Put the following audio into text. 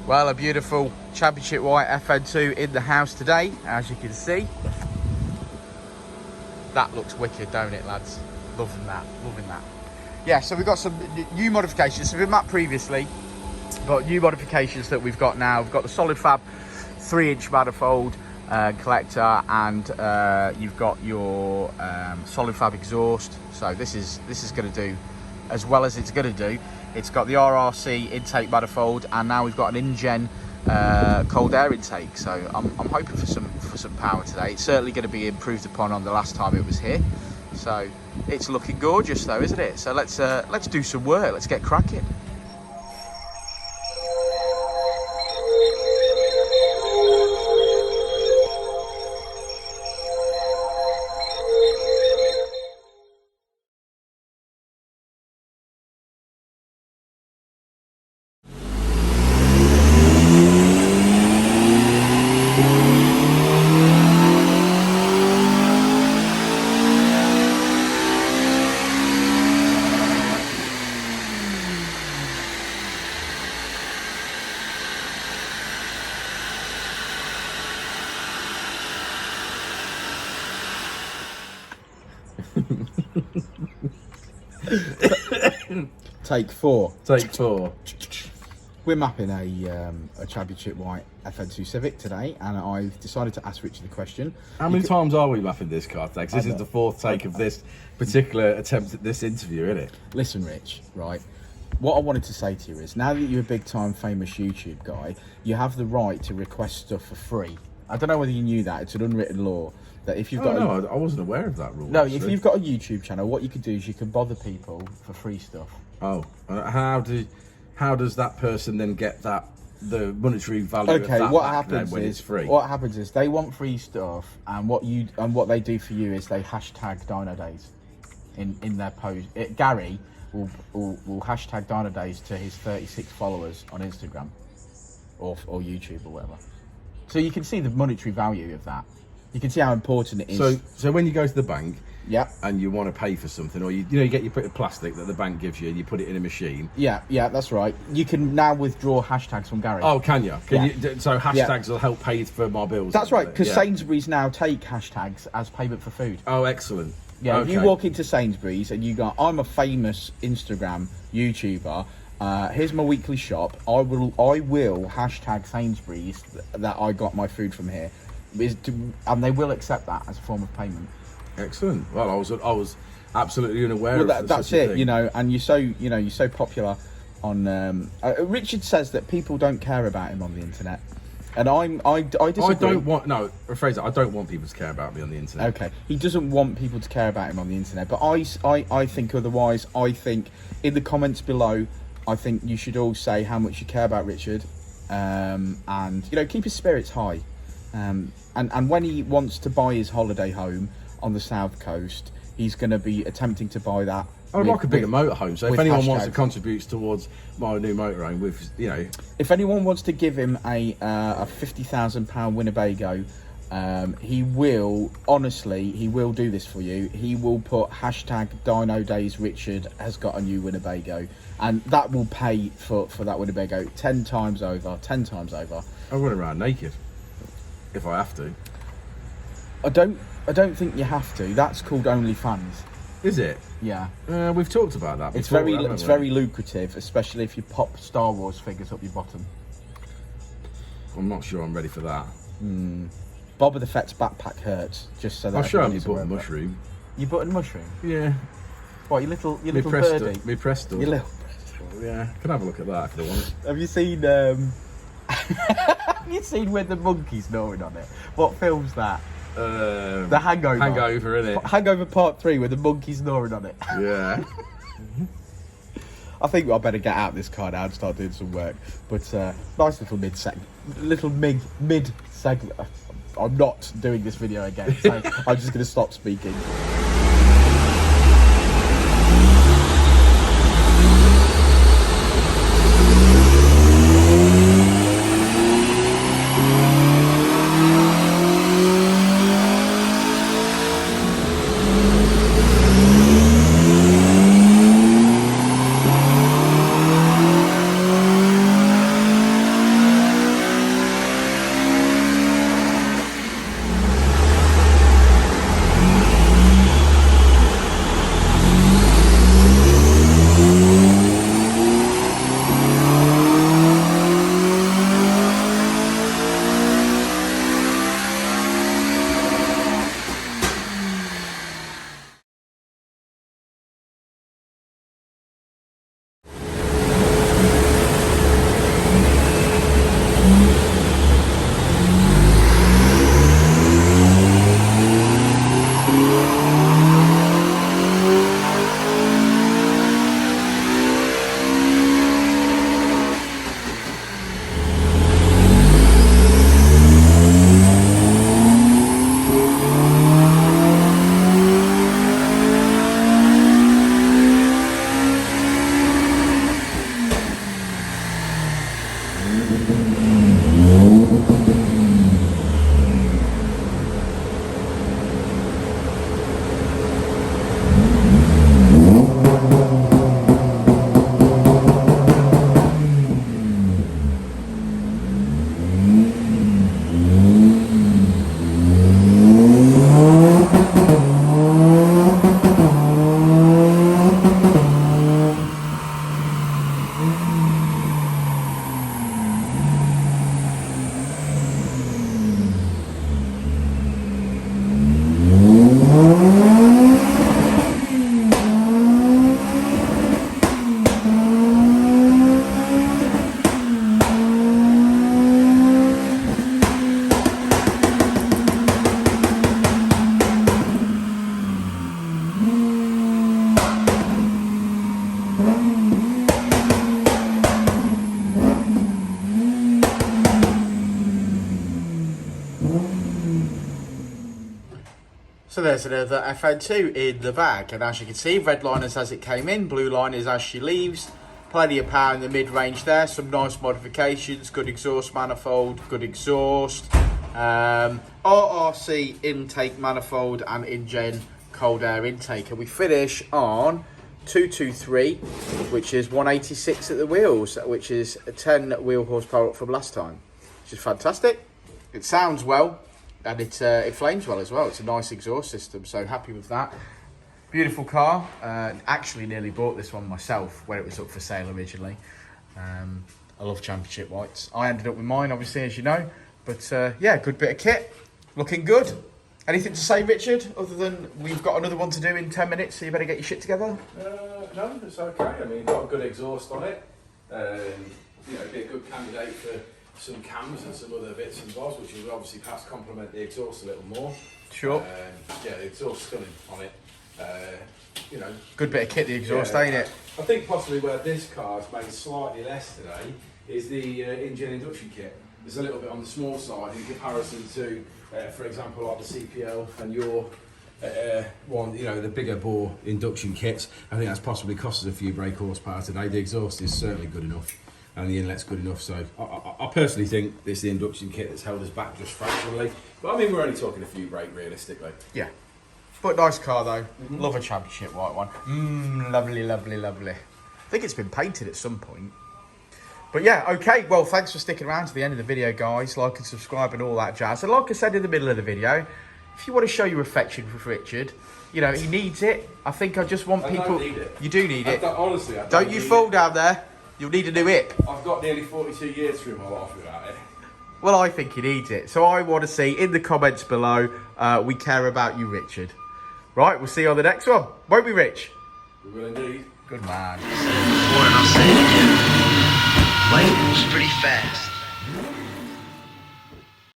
Well, a beautiful championship white FN2 in the house today, as you can see. That looks wicked, don't it, lads? Loving that, loving that. Yeah, so we've got some new modifications. So we've mapped previously, but new modifications that we've got now. We've got the solid fab 3-inch manifold collector, and you've got your solid fab exhaust. So this is going to do as well as it's going to do. It's got the RRC intake manifold, and now we've got an in-gen cold air intake. So I'm hoping for some power today. It's certainly going to be improved upon on the last time it was here. So it's looking gorgeous though, isn't it? So let's do some work. Let's get cracking. Take four. We're mapping a championship white FN2 Civic today, and I've decided to ask Richard the question. How many times are we mapping this car today? 'Cause this is the fourth take of this particular attempt at this interview, isn't it? Listen, Rich, right? What I wanted to say to you is, now that you're a big time famous YouTube guy, you have the right to request stuff for free. I don't know whether you knew that. It's an unwritten law that if you've got I wasn't aware of that rule. No, actually. if you've got a YouTube channel, what you could do is you can bother people for free stuff. Oh, how does that person then get the monetary value of that what back happens then when is it's free? What happens is they want free stuff, and what they do for you is they hashtag Dynodaze in their post. Gary will hashtag Dynodaze to his 36 followers on Instagram or YouTube or whatever. So you can see the monetary value of that. You can see how important it is. So when you go to the bank, yeah, and you want to pay for something, or you get your bit of plastic that the bank gives you, and you put it in a machine. Yeah, that's right. You can now withdraw hashtags from Gary. Oh, can you? So hashtags will help pay for my bills. That's right, because Sainsbury's now take hashtags as payment for food. Oh, excellent. Yeah, okay. If you walk into Sainsbury's and you go, I'm a famous Instagram YouTuber, here's my weekly shop, I will hashtag Sainsbury's that I got my food from here, and they will accept that as a form of payment. Excellent. Well, I was absolutely unaware of that. That's it, and you're so popular on. Richard says that people don't care about him on the internet, and I disagree. I don't want people to care about me on the internet. Okay, he doesn't want people to care about him on the internet, but I think otherwise. I think in the comments below, I think you should all say how much you care about Richard, and keep his spirits high, and when he wants to buy his holiday home on the south coast, he's going to be attempting to buy that. I'd like a bigger motorhome, so if anyone wants to contribute towards my new motorhome with, if anyone wants to give him a £50,000 Winnebago, he will do this for you. He will put hashtag Dynodaze Richard has got a new Winnebago, and that will pay for that Winnebago 10 times over. I'll run around naked if I have to. I don't think you have to. That's called OnlyFans. Is it? Yeah. We've talked about that before. It's very lucrative, especially if you pop Star Wars figures up your bottom. I'm not sure I'm ready for that. Boba the Fett's backpack hurts. Just so that I'll show him your button mushroom. Your button mushroom? Yeah. What, your little birdie? Me presto. Your little. Yeah. Can have a look at that if they want. Have you seen? Have you seen when the monkey's gnawing on it? What film's that? The Hangover. Hangover, innit? Hangover Part 3, where the monkey's gnawing on it. Yeah. I think I better get out this car now and start doing some work. But nice little mid segment. I'm not doing this video again, so I'm just going to stop speaking. So there's another FN2 in the bag, and as you can see, red line is as it came in, blue line is as she leaves. Plenty of power in the mid-range there, some nice modifications, good exhaust manifold, good exhaust, RRC intake manifold and InGen cold air intake. And we finish on 223, which is 186 at the wheels, which is 10 wheel horsepower up from last time, which is fantastic. It sounds well. And it flames well as well. It's a nice exhaust system, so happy with that. Beautiful car. Actually nearly bought this one myself when it was up for sale originally. I love championship whites. I ended up with mine, obviously, as you know. But yeah, good bit of kit. Looking good. Anything to say, Richard, other than we've got another one to do in 10 minutes, so you better get your shit together? No, it's okay. I mean, got a good exhaust on it. You know, be a good candidate for some cams and some other bits and bobs, which will obviously perhaps complement the exhaust a little more. Sure. Yeah, the exhaust's stunning on it. You know, good bit of kit, the exhaust, ain't it? I think possibly where this car's made slightly less today is the InGen induction kit. There's a little bit on the small side in comparison to, for example, like the CPL and your one, you know, the bigger bore induction kits. I think that's possibly cost us a few brake horsepower today. The exhaust is certainly good enough, and the inlet's good enough. So I personally think it's the induction kit that's held us back just fractionally. But I mean, we're only talking a few brake realistically. Yeah. But nice car though. Love a championship white one. Lovely, lovely, lovely. I think it's been painted at some point. But yeah, okay. Well, thanks for sticking around to the end of the video, guys. Like and subscribe and all that jazz. And like I said in the middle of the video, if you want to show your affection for Richard, you know, he needs it. I think I just want people... I don't need it. You do need it. Honestly, I don't you fall down there. You'll need a new hip. I've got nearly 42 years through my life without it. Well, I think he needs it. So I want to see in the comments below, we care about you, Richard. Right, we'll see you on the next one. Won't we, Rich? We will indeed. Good man. Before and I'll say it again. Life moves pretty fast.